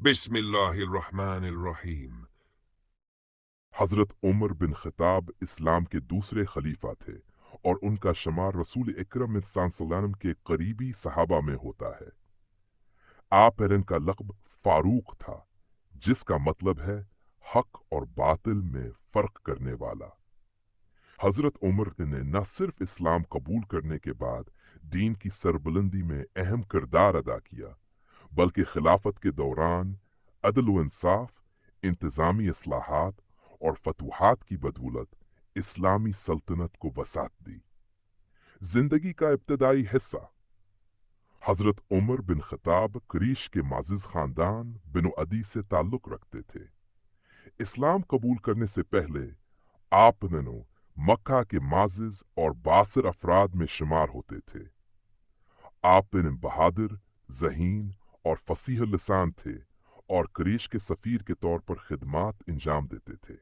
बिस्मिल्लाहिर्रहमानिर्रहीम। हजरत उमर बिन खिताब इस्लाम के दूसरे खलीफा थे और उनका शुमार रसूल इकरम सल्लल्लाहु के करीबी सहाबा में होता है। आप का लक़्ब फारूक था, जिसका मतलब है हक और बातिल में फर्क करने वाला। हजरत उमर ने न सिर्फ इस्लाम कबूल करने के बाद दीन की सरबुलंदी में अहम किरदार अदा किया, बल्कि खिलाफत के दौरान अदल व इंसाफ, इंतज़ामी इस्लाहात और फतूहात की बदौलत इस्लामी सल्तनत को वसात दी। जिंदगी का इब्तदाई हिस्सा। हजरत उमर बिन खिताब कुरैश के माजिज खानदान बिनु अदी से ताल्लुक रखते थे। इस्लाम कबूल करने से पहले आप मक्का के माजिज और बासिर अफराद में शुमार होते थे। आप बहादुर, ज़हीन और फसीह लिसान थे और कुरैश के सफ़ीर के तौर पर खिदमात अंजाम देते थे।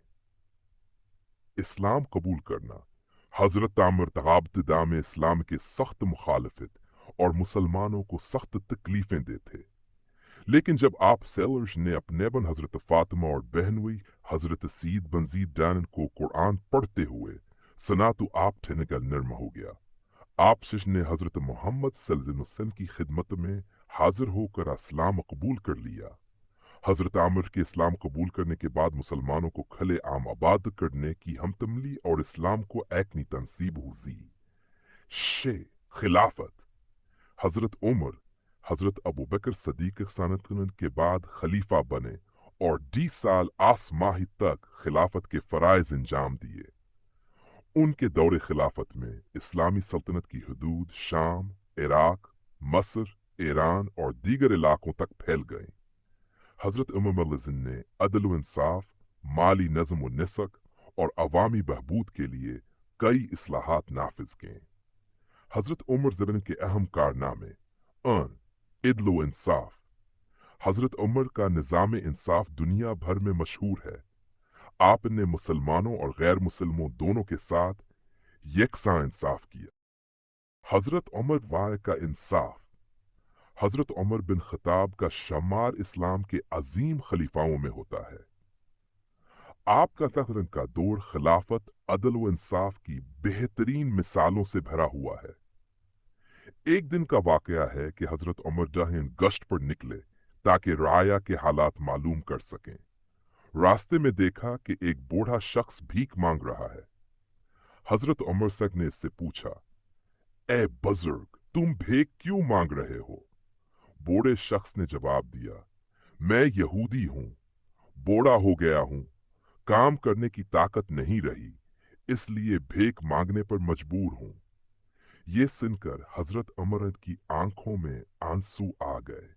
इस्लाम कबूल करना। हजरत आमर तगाबतदा में इस्लाम के सख्त मुखालफत और मुसलमानों को सख्त तकलीफें देते, लेकिन जब आप सेलर्स ने अपने बन हजरत फातिमा और बहनोई हजरत सीद बंजीद डानन को कुरान पढ़ते हुए सुना तो आप ठहने का नर्म हो गया। आप ने हजरत मोहम्मद सल्लल्लाहु अलैहि वसल्लम की खिदमत में हाजिर होकर इस्लाम कबूल कर लिया। हजरत आमिर के इस्लाम कबूल करने के बाद मुसलमानों को खले आम आबाद करने की हमतमली और इस्लाम को एकनी तनसीब हुई। शे खिलाफत। हजरत उमर हजरत अबू बकर सदीक सनतन के बाद खलीफा बने और 20 साल आसमाही तक खिलाफत के फराइज अंजाम दिए। उनके दौरे खिलाफत में इस्लामी सल्तनत की हदूद शाम, इराक, मस्र, ईरान और दीगर इलाकों तक फैल गए। हजरत उमर ने अदल व इंसाफ, माली नज़म व नसक और अवामी बहबूद के लिए कई इस्लाहात नाफिज किए। हजरत उमर ज़बन के अहम कारनामे इदल व इंसाफ। हजरत उमर का निज़ाम इंसाफ दुनिया भर में मशहूर है। आपने मुसलमानों और गैर मुसलमों दोनों के साथ यकसा इंसाफ किया। हजरत उमर वाय का इंसाफ। हजरत उमर बिन खिताब का शमार इस्लाम के अजीम खलीफाओं में होता है। आपका तखरन का दौर खिलाफत, अदल व इंसाफ की बेहतरीन मिसालों से भरा हुआ है। एक दिन का वाकया है कि हजरत उमर जहां गश्त पर निकले ताकि राया के हालात मालूम कर सकें। रास्ते में देखा कि एक बूढ़ा शख्स भीख मांग रहा है। हजरत उमर सक ने इससे पूछा, ए बुजुर्ग, तुम भीख क्यों मांग रहे हो? बूढ़े शख्स ने जवाब दिया, मैं यहूदी हूं, बूढ़ा हो गया हूं, काम करने की ताकत नहीं रही, इसलिए भीख मांगने पर मजबूर हूं। ये सुनकर हजरत उमर की आंखों में आंसू आ गए।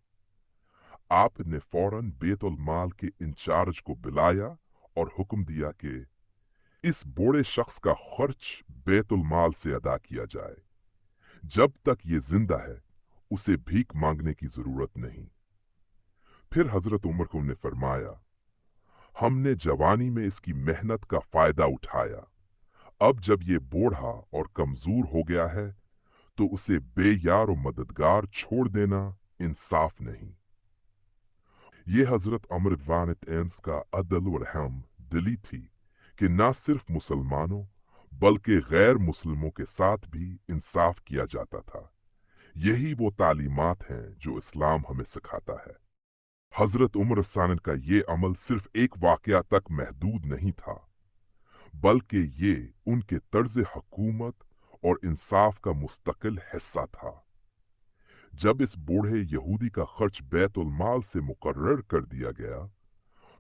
आपने फौरन बेतुल माल के इंचार्ज को बुलाया और हुक्म दिया कि इस बूढ़े शख्स का खर्च बेतुल माल से अदा किया जाए। जब तक ये जिंदा है उसे भीख मांगने की जरूरत नहीं। फिर हजरत उमर को ने फरमाया, हमने जवानी में इसकी मेहनत का फायदा उठाया, अब जब ये बूढ़ा और कमजोर हो गया है तो उसे बेयार और मददगार छोड़ देना इंसाफ नहीं। ये हजरत अमर वानस का अदल व रहम दिली थी कि न सिर्फ मुसलमानों बल्कि गैर मुस्लिमों के साथ भी इंसाफ किया जाता था। यही वो तालीमात हैं जो इस्लाम हमें सिखाता है। हजरत उमर सानन का ये अमल सिर्फ एक वाकया तक महदूद नहीं था, बल्कि ये उनके तर्ज हुकूमत और इंसाफ का मुस्तकिल हिस्सा था। जब इस बूढ़े यहूदी का खर्च बैतुल माल से मुकर्रर कर दिया गया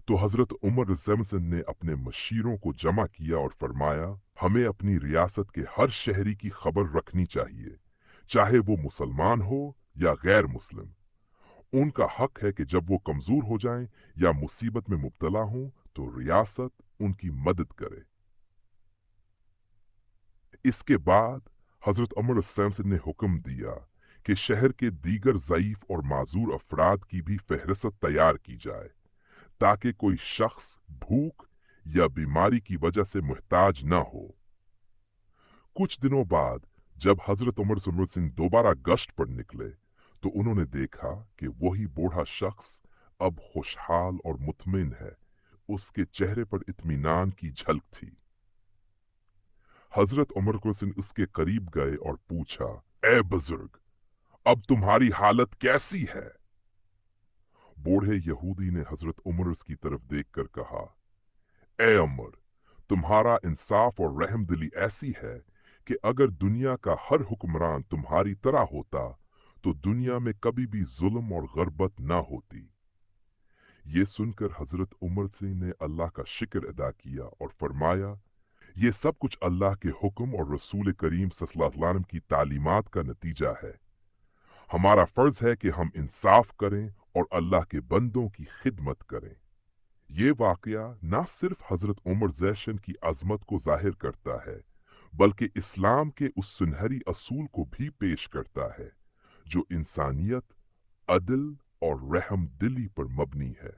तो हजरत उमर ज़मज़म ने अपने मशीरों को जमा किया और फरमाया, हमें अपनी रियासत के हर शहरी की खबर रखनी चाहिए, चाहे वो मुसलमान हो या गैर मुस्लिम। उनका हक है कि जब वो कमजोर हो जाएं या मुसीबत में मुब्तला हों तो रियासत उनकी मदद करे। इसके बाद हजरत उमर ने हुक्म दिया कि शहर के दीगर ज़ईफ और माजूर अफराद की भी फहरिस्त तैयार की जाए, ताकि कोई शख्स भूख या बीमारी की वजह से मुहताज न हो। कुछ दिनों बाद जब हजरत उमर सिंह दोबारा गश्त पर निकले तो उन्होंने देखा कि वही बूढ़ा शख्स अब खुशहाल और मुतमिन है। उसके चेहरे पर इत्मीनान की झलक थी। हजरत उमर को सिंह उसके करीब गए और पूछा, ए बुजुर्ग, अब तुम्हारी हालत कैसी है? बूढ़े यहूदी ने हजरत उमर की तरफ देखकर कहा, ए उमर, तुम्हारा इंसाफ और रहमदिली ऐसी है कि अगर दुनिया का हर हुक्मरान तुम्हारी तरह होता तो दुनिया में कभी भी जुल्म और गरबत ना होती। ये सुनकर हजरत उमर सिंह ने अल्लाह का शुक्र अदा किया और फरमाया, ये सब कुछ अल्लाह के हुक्म और रसूल करीम सल्लल्लाहु अलैहि वसल्लम की तालीमात का नतीजा है। हमारा फर्ज है कि हम इंसाफ करें और अल्लाह के बंदों की खिदमत करें। ये वाकया न सिर्फ हजरत उमर जैशन की अजमत को जाहिर करता है, बल्कि इस्लाम के उस सुनहरी असूल को भी पेश करता है जो इंसानियत, अदल और रहम दिली पर मबनी है।